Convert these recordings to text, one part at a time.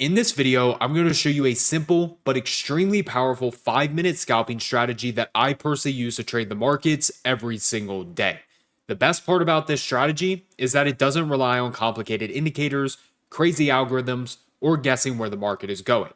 In this video, I'm going to show you a simple but extremely powerful 5-minute scalping strategy that I personally use to trade the markets every single day. The best part about this strategy is that it doesn't rely on complicated indicators, crazy algorithms, or guessing where the market is going.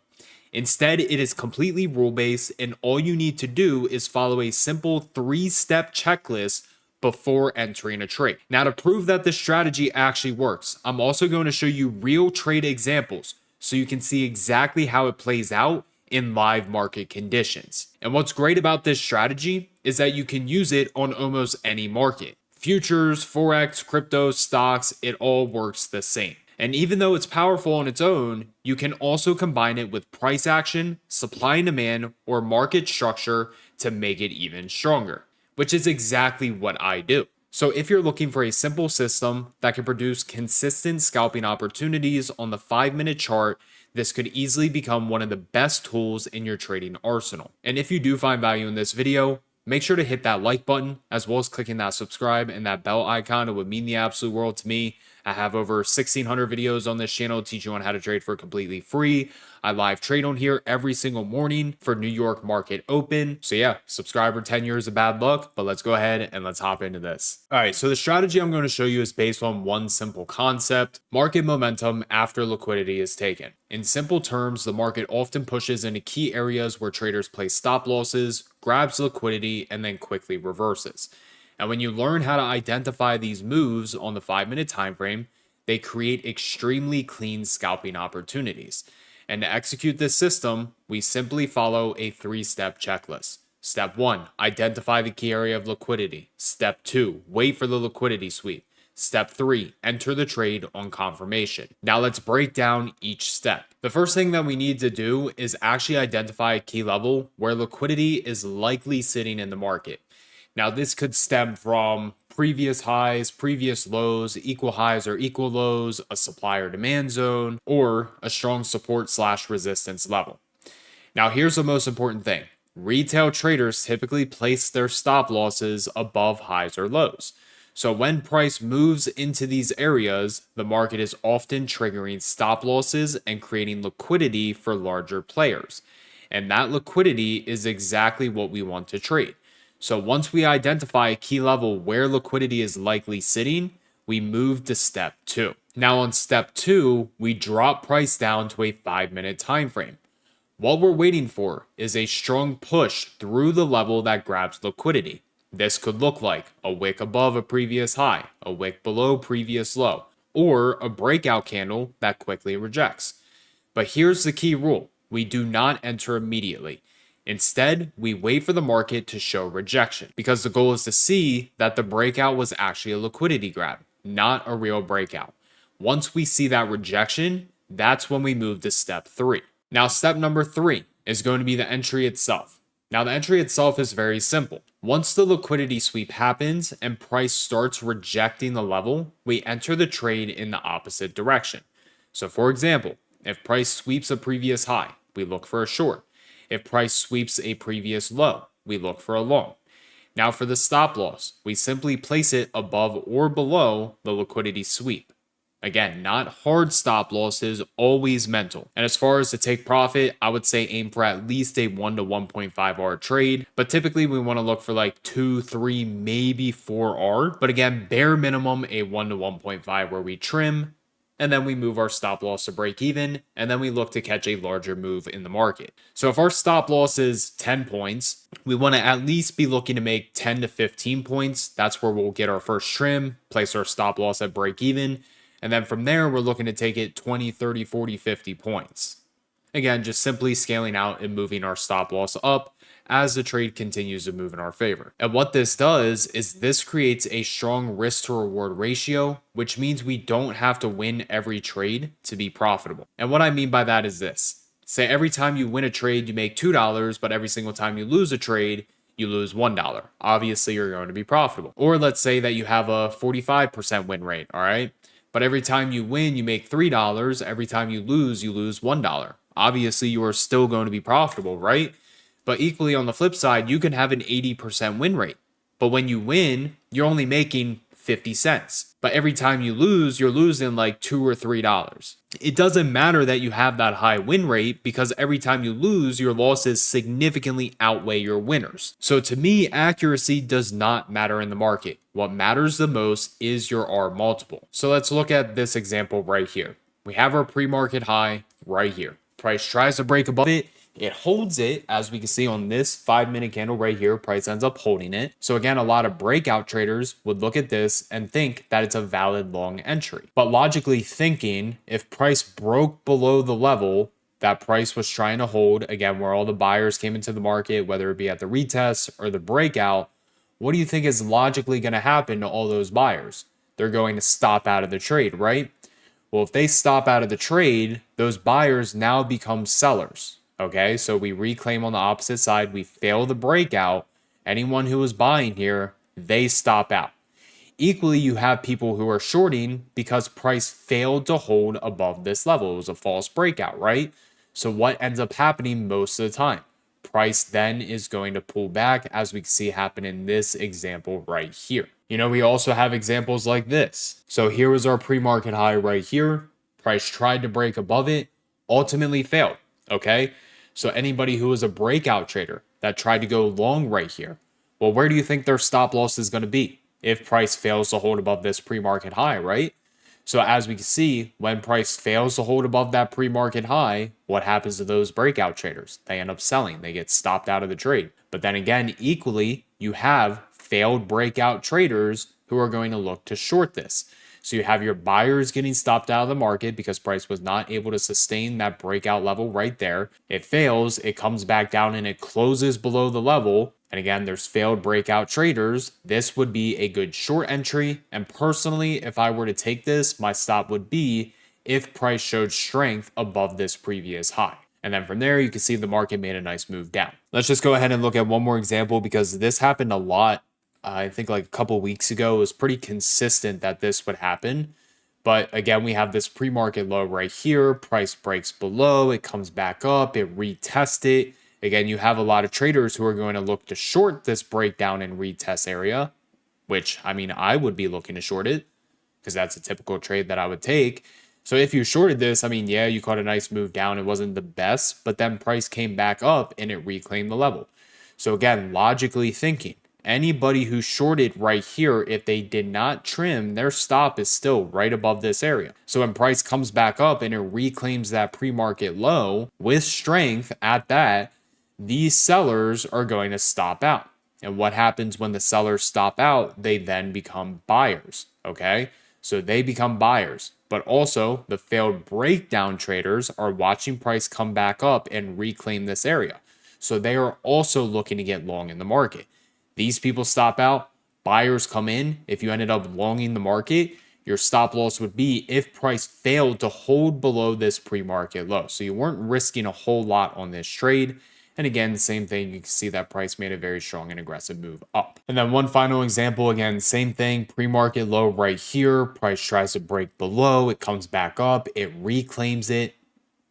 Instead, it is completely rule-based, and all you need to do is follow a simple 3-step checklist before entering a trade. Now, to prove that this strategy actually works, I'm also going to show you real trade examples so you can see exactly how it plays out in live market conditions. And what's great about this strategy is that you can use it on almost any market. Futures, forex, crypto, stocks, it all works the same. And even though it's powerful on its own, you can also combine it with price action, supply and demand, or market structure to make it even stronger, which is exactly what I do. So if you're looking for a simple system that can produce consistent scalping opportunities on the 5-minute chart, this could easily become one of the best tools in your trading arsenal. And if you do find value in this video, make sure to hit that like button as well as clicking that subscribe and that bell icon. It would mean the absolute world to me. I have over 1,600 videos on this channel teaching you on how to trade for completely free. I live trade on here every single morning for New York market open. So yeah, subscriber 10 years of bad luck, but let's go ahead and let's hop into this. All right, so the strategy I'm going to show you is based on one simple concept: market momentum after liquidity is taken. In simple terms, the market often pushes into key areas where traders place stop losses, grabs liquidity, and then quickly reverses. And when you learn how to identify these moves on the 5-minute time frame, they create extremely clean scalping opportunities. And to execute this system, we simply follow a 3-step checklist. Step 1, identify the key area of liquidity. Step 2, wait for the liquidity sweep. Step 3, enter the trade on confirmation. Now let's break down each step. The first thing that we need to do is actually identify a key level where liquidity is likely sitting in the market. Now, this could stem from previous highs, previous lows, equal highs or equal lows, a supply or demand zone, or a strong support / resistance level. Now, here's the most important thing. Retail traders typically place their stop losses above highs or lows. So when price moves into these areas, the market is often triggering stop losses and creating liquidity for larger players. And that liquidity is exactly what we want to trade. So once we identify a key level where liquidity is likely sitting, we move to step 2. Now on step 2, we drop price down to a 5-minute time frame. What we're waiting for is a strong push through the level that grabs liquidity. This could look like a wick above a previous high, a wick below previous low, or a breakout candle that quickly rejects. But here's the key rule: we do not enter immediately. Instead, we wait for the market to show rejection, because the goal is to see that the breakout was actually a liquidity grab, not a real breakout. Once we see that rejection, that's when we move to step 3. Now, step number 3 is going to be the entry itself. Now, the entry itself is very simple. Once the liquidity sweep happens and price starts rejecting the level, we enter the trade in the opposite direction. So, for example, if price sweeps a previous high, we look for a short. If price sweeps a previous low, we look for a long. Now for the stop loss, we simply place it above or below the liquidity sweep. Again, not hard stop losses, always mental. And as far as to take profit, I would say aim for at least a 1 to 1.5 R trade. But typically we want to look for like 2, 3, maybe 4 R. But again, bare minimum a 1 to 1.5 where we trim, and then we move our stop loss to break even, and then we look to catch a larger move in the market. So if our stop loss is 10 points, we want to at least be looking to make 10 to 15 points. That's where we'll get our first trim, place our stop loss at break even, and then from there, we're looking to take it 20, 30, 40, 50 points. Again, just simply scaling out and moving our stop loss up as the trade continues to move in our favor. And what this does is this creates a strong risk to reward ratio, which means we don't have to win every trade to be profitable. And what I mean by that is this: say every time you win a trade, you make $2, but every single time you lose a trade, you lose $1. Obviously, you're going to be profitable. Or let's say that you have a 45% win rate, all right? But every time you win, you make $3. Every time you lose $1. Obviously, you are still going to be profitable, right? But equally on the flip side, you can have an 80% win rate. But when you win, you're only making 50 cents. But every time you lose, you're losing like $2 or $3. It doesn't matter that you have that high win rate because every time you lose, your losses significantly outweigh your winners. So to me, accuracy does not matter in the market. What matters the most is your R multiple. So let's look at this example right here. We have our pre-market high right here. Price tries to break above it. It holds it, as we can see on this 5-minute candle right here. Price ends up holding it. So again, a lot of breakout traders would look at this and think that it's a valid long entry. But logically thinking, if price broke below the level that price was trying to hold, again, where all the buyers came into the market, whether it be at the retest or the breakout, what do you think is logically going to happen to all those buyers? They're going to stop out of the trade, right? Well, if they stop out of the trade, those buyers now become sellers. Okay, so we reclaim on the opposite side. We fail the breakout. Anyone who was buying here, they stop out. Equally, you have people who are shorting because price failed to hold above this level. It was a false breakout, right? So what ends up happening most of the time? Price then is going to pull back, as we can see happen in this example right here. We also have examples like this. So here was our pre-market high right here. Price tried to break above it, ultimately failed. Okay, so anybody who was a breakout trader that tried to go long right here, well, where do you think their stop loss is going to be if price fails to hold above this pre-market high, right? So as we can see, when price fails to hold above that pre-market high, what happens to those breakout traders? They end up selling. They get stopped out of the trade. But then again, equally, you have failed breakout traders who are going to look to short this. So you have your buyers getting stopped out of the market because price was not able to sustain that breakout level right there. It fails, it comes back down and it closes below the level. And again, there's failed breakout traders. This would be a good short entry. And personally, if I were to take this, my stop would be if price showed strength above this previous high. And then from there, you can see the market made a nice move down. Let's just go ahead and look at one more example because this happened a lot. I think like a couple weeks ago. It was pretty consistent that this would happen. But again, we have this pre-market low right here. Price breaks below. It comes back up. It retests it. Again, you have a lot of traders who are going to look to short this breakdown and retest area, which, I mean, I would be looking to short it because that's a typical trade that I would take. So if you shorted this, I mean, yeah, you caught a nice move down. It wasn't the best, but then price came back up and it reclaimed the level. So again, logically thinking, anybody who shorted right here, if they did not trim, their stop is still right above this area. So when price comes back up and it reclaims that pre-market low with strength at that, these sellers are going to stop out. And what happens when the sellers stop out? They then become buyers. Okay, so they become buyers. But also the failed breakdown traders are watching price come back up and reclaim this area. So they are also looking to get long in the market. These people stop out, buyers come in. If you ended up longing the market, your stop loss would be if price failed to hold below this pre-market low. So you weren't risking a whole lot on this trade. And again, same thing, you can see that price made a very strong and aggressive move up. And then one final example, again, same thing, pre-market low right here. Price tries to break below, it comes back up, it reclaims it.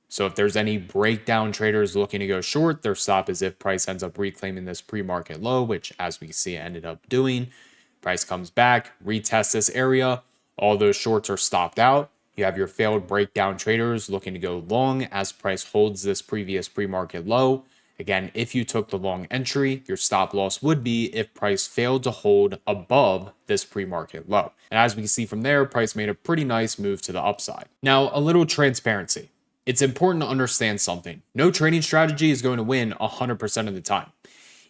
So if there's any breakdown traders looking to go short, their stop is if price ends up reclaiming this pre-market low, which as we see it ended up doing. Price comes back, retests this area. All those shorts are stopped out. You have your failed breakdown traders looking to go long as price holds this previous pre-market low. Again, if you took the long entry, your stop loss would be if price failed to hold above this pre-market low. And as we can see from there, price made a pretty nice move to the upside. Now, a little transparency. It's important to understand something. No trading strategy is going to win 100% of the time.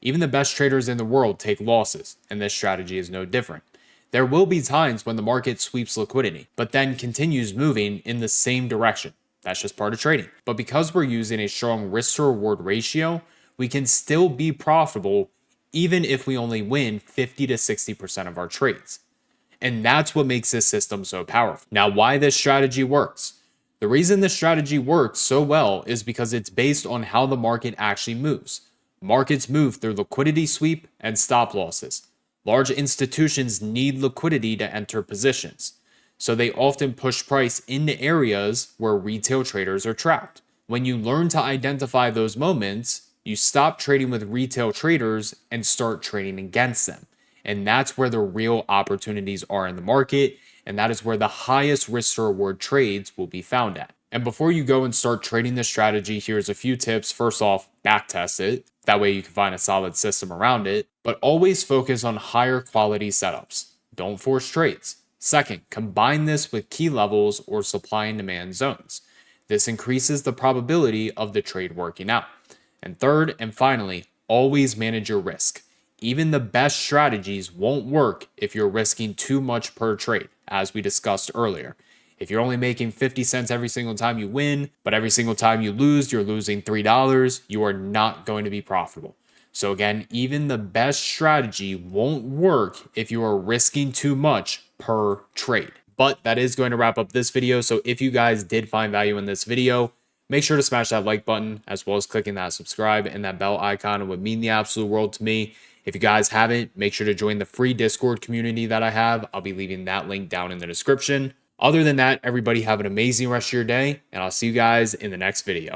Even the best traders in the world take losses, and this strategy is no different. There will be times when the market sweeps liquidity, but then continues moving in the same direction. That's just part of trading. But because we're using a strong risk to reward ratio, we can still be profitable even if we only win 50 to 60% of our trades. And that's what makes this system so powerful. Now, why this strategy works? The reason this strategy works so well is because it's based on how the market actually moves. Markets move through liquidity sweep and stop losses. Large institutions need liquidity to enter positions, so they often push price into areas where retail traders are trapped. When you learn to identify those moments, you stop trading with retail traders and start trading against them. And that's where the real opportunities are in the market. and that is where the highest risk to reward trades will be found at. And before you go and start trading this strategy, here's a few tips. First off, backtest it. That way you can find a solid system around it, but always focus on higher quality setups. Don't force trades. Second, combine this with key levels or supply and demand zones. This increases the probability of the trade working out. And third and finally, always manage your risk. Even the best strategies won't work if you're risking too much per trade, as we discussed earlier. If you're only making 50 cents every single time you win, but every single time you lose, you're losing $3, you are not going to be profitable. So again, even the best strategy won't work if you are risking too much per trade. But that is going to wrap up this video. So if you guys did find value in this video, make sure to smash that like button as well as clicking that subscribe and that bell icon. It would mean the absolute world to me. If you guys haven't, make sure to join the free Discord community that I have. I'll be leaving that link down in the description. Other than that, everybody have an amazing rest of your day, and I'll see you guys in the next video.